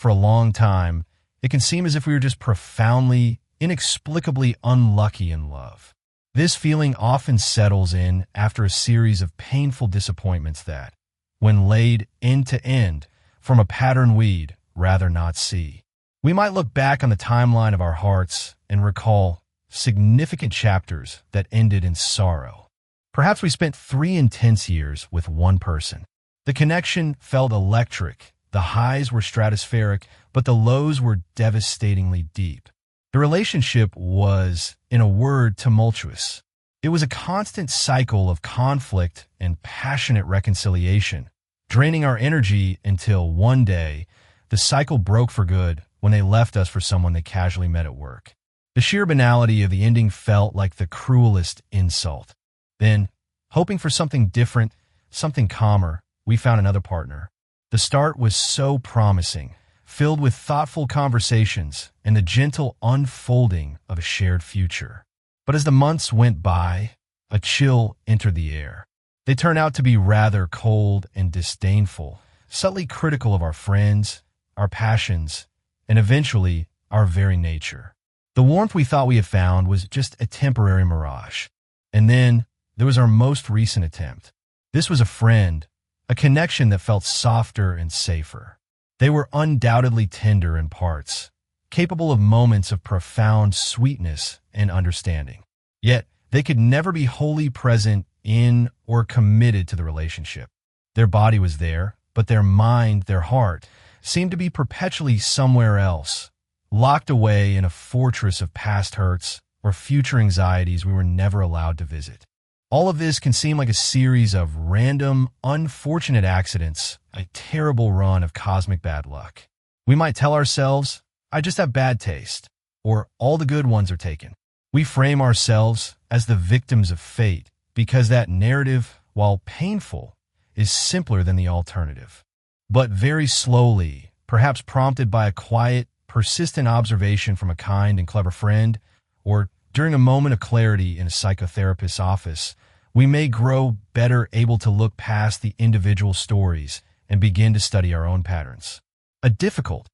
for a long time, it can seem as if we were just profoundly, inexplicably unlucky in love. This feeling often settles in after a series of painful disappointments that, when laid end to end, form a pattern we'd rather not see. We might look back on the timeline of our hearts and recall significant chapters that ended in sorrow. Perhaps we spent 3 intense years with one person. The connection felt electric, the highs were stratospheric, but the lows were devastatingly deep. The relationship was, in a word, tumultuous. It was a constant cycle of conflict and passionate reconciliation, draining our energy until one day, the cycle broke for good when they left us for someone they casually met at work. The sheer banality of the ending felt like the cruelest insult. Then, hoping for something different, something calmer, we found another partner. The start was so promising, filled with thoughtful conversations and the gentle unfolding of a shared future. But as the months went by, a chill entered the air. They turned out to be rather cold and disdainful, subtly critical of our friends, our passions, and eventually our very nature. The warmth we thought we had found was just a temporary mirage. And then there was our most recent attempt. This was a friend, a connection that felt softer and safer. They were undoubtedly tender in parts, capable of moments of profound sweetness and understanding. Yet, they could never be wholly present in or committed to the relationship. Their body was there, but their mind, their heart, seemed to be perpetually somewhere else, locked away in a fortress of past hurts or future anxieties we were never allowed to visit. All of this can seem like a series of random, unfortunate accidents, a terrible run of cosmic bad luck. We might tell ourselves, I just have bad taste, or all the good ones are taken. We frame ourselves as the victims of fate because that narrative, while painful, is simpler than the alternative. But very slowly, perhaps prompted by a quiet, persistent observation from a kind and clever friend, or during a moment of clarity in a psychotherapist's office, we may grow better able to look past the individual stories and begin to study our own patterns. A difficult,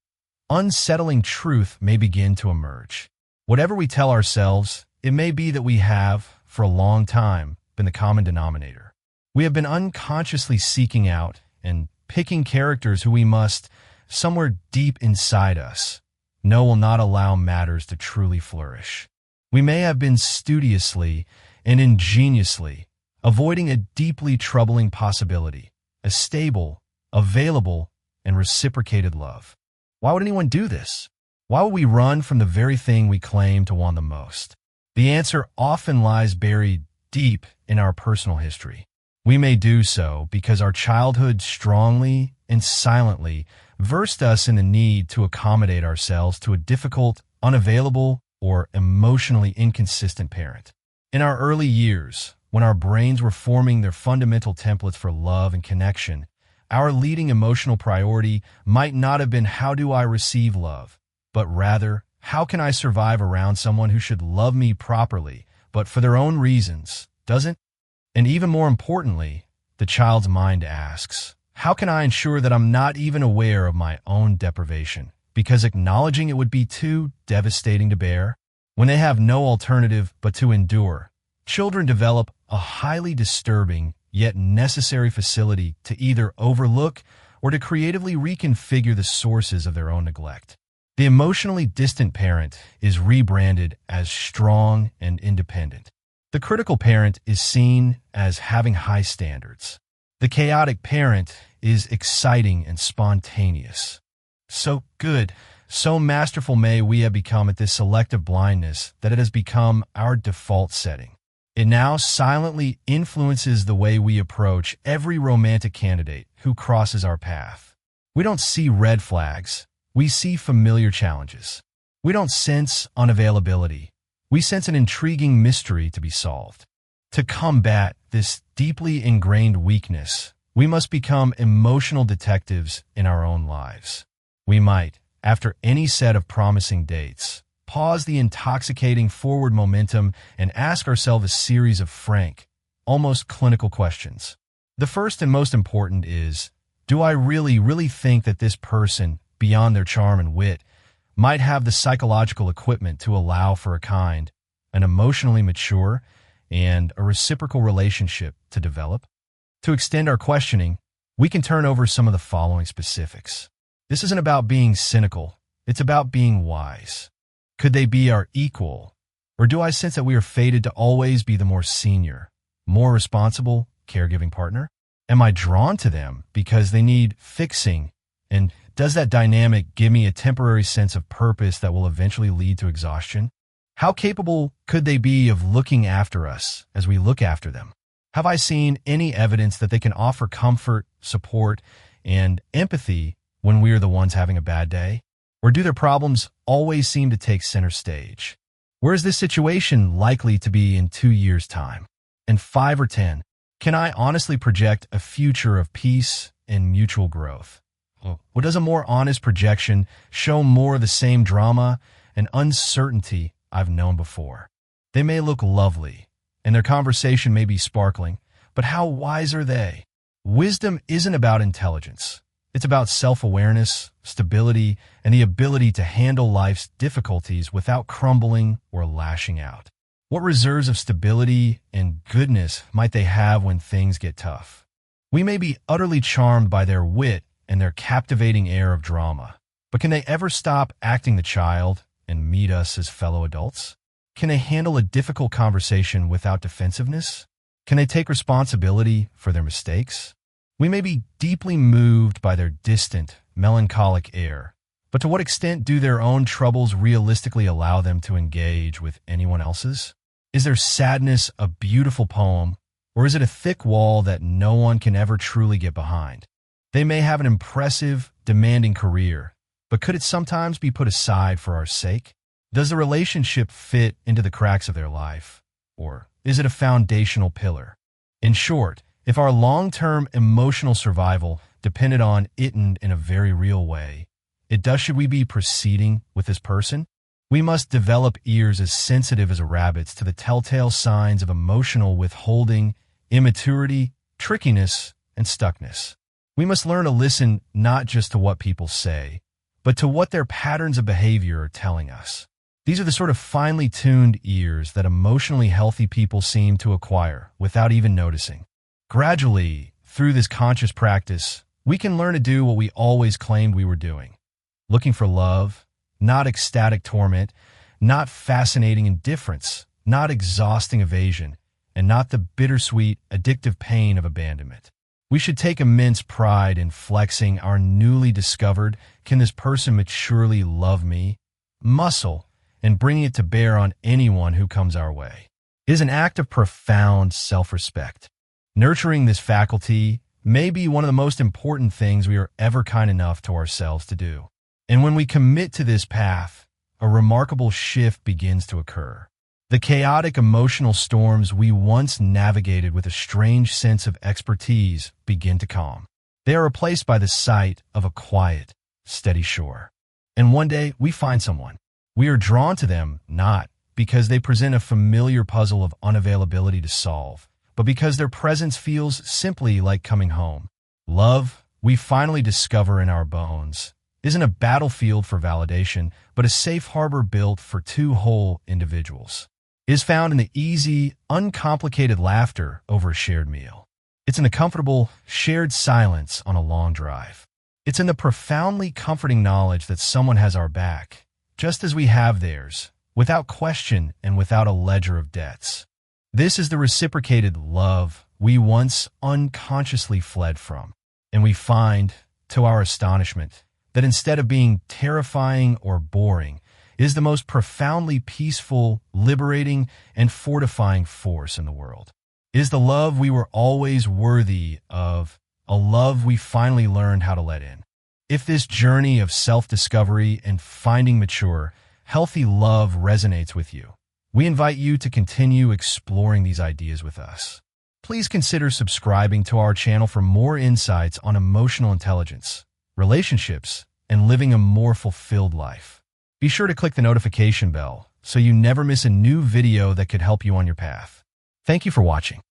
unsettling truth may begin to emerge. Whatever we tell ourselves, it may be that we have, for a long time, been the common denominator. We have been unconsciously seeking out and picking characters who we must, somewhere deep inside us, know will not allow matters to truly flourish. We may have been studiously and ingeniously avoiding a deeply troubling possibility, a stable, available, and reciprocated love. Why would anyone do this? Why would we run from the very thing we claim to want the most? The answer often lies buried deep in our personal history. We may do so because our childhood strongly and silently versed us in the need to accommodate ourselves to a difficult, unavailable, or emotionally inconsistent parent. In our early years, when our brains were forming their fundamental templates for love and connection, our leading emotional priority might not have been how do I receive love, but rather, how can I survive around someone who should love me properly, but for their own reasons, doesn't? And even more importantly, the child's mind asks, how can I ensure that I'm not even aware of my own deprivation? Because acknowledging it would be too devastating to bear. When they have no alternative but to endure, children develop a highly disturbing yet necessary facility to either overlook or to creatively reconfigure the sources of their own neglect. The emotionally distant parent is rebranded as strong and independent. The critical parent is seen as having high standards. The chaotic parent is exciting and spontaneous. So good, so masterful may we have become at this selective blindness that it has become our default setting. It now silently influences the way we approach every romantic candidate who crosses our path. We don't see red flags. We see familiar challenges. We don't sense unavailability. We sense an intriguing mystery to be solved. To combat this deeply ingrained weakness, we must become emotional detectives in our own lives. We might, after any set of promising dates, pause the intoxicating forward momentum and ask ourselves a series of frank, almost clinical questions. The first and most important is, do I really think that this person, beyond their charm and wit, might have the psychological equipment to allow for a kind, an emotionally mature, and a reciprocal relationship to develop? To extend our questioning, we can turn over some of the following specifics. This isn't about being cynical, it's about being wise. Could they be our equal? Or do I sense that we are fated to always be the more senior, more responsible caregiving partner? Am I drawn to them because they need fixing? And does that dynamic give me a temporary sense of purpose that will eventually lead to exhaustion? How capable could they be of looking after us as we look after them? Have I seen any evidence that they can offer comfort, support, and empathy when we are the ones having a bad day? Or do their problems always seem to take center stage? Where is this situation likely to be in 2 years' time? In 5 or 10? Can I honestly project a future of peace and mutual growth? Or does a more honest projection show more of the same drama and uncertainty I've known before? They may look lovely, and their conversation may be sparkling, but how wise are they? Wisdom isn't about intelligence. It's about self-awareness, stability, and the ability to handle life's difficulties without crumbling or lashing out. What reserves of stability and goodness might they have when things get tough? We may be utterly charmed by their wit and their captivating air of drama, but can they ever stop acting the child and meet us as fellow adults? Can they handle a difficult conversation without defensiveness? Can they take responsibility for their mistakes? We may be deeply moved by their distant, melancholic air, but to what extent do their own troubles realistically allow them to engage with anyone else's? Is their sadness a beautiful poem, or is it a thick wall that no one can ever truly get behind? They may have an impressive, demanding career, but could it sometimes be put aside for our sake? Does the relationship fit into the cracks of their life, or is it a foundational pillar? In short, if our long-term emotional survival depended on it in a very real way, should we be proceeding with this person? We must develop ears as sensitive as a rabbit's to the telltale signs of emotional withholding, immaturity, trickiness, and stuckness. We must learn to listen not just to what people say, but to what their patterns of behavior are telling us. These are the sort of finely tuned ears that emotionally healthy people seem to acquire without even noticing. Gradually, through this conscious practice, we can learn to do what we always claimed we were doing. Looking for love, not ecstatic torment, not fascinating indifference, not exhausting evasion, and not the bittersweet, addictive pain of abandonment. We should take immense pride in flexing our newly discovered, can this person maturely love me? Muscle, and bringing it to bear on anyone who comes our way. It is an act of profound self-respect. Nurturing this faculty may be one of the most important things we are ever kind enough to ourselves to do. And when we commit to this path, a remarkable shift begins to occur. The chaotic emotional storms we once navigated with a strange sense of expertise begin to calm. They are replaced by the sight of a quiet, steady shore. And one day we find someone. We are drawn to them not because they present a familiar puzzle of unavailability to solve, but because their presence feels simply like coming home. Love, we finally discover in our bones, isn't a battlefield for validation, but a safe harbor built for two whole individuals. It is found in the easy, uncomplicated laughter over a shared meal. It's in the comfortable, shared silence on a long drive. It's in the profoundly comforting knowledge that someone has our back, just as we have theirs, without question and without a ledger of debts. This is the reciprocated love we once unconsciously fled from, and we find, to our astonishment, that instead of being terrifying or boring, it is the most profoundly peaceful, liberating, and fortifying force in the world. It is the love we were always worthy of, a love we finally learned how to let in. If this journey of self-discovery and finding mature, healthy love resonates with you, we invite you to continue exploring these ideas with us. Please consider subscribing to our channel for more insights on emotional intelligence, relationships, and living a more fulfilled life. Be sure to click the notification bell so you never miss a new video that could help you on your path. Thank you for watching.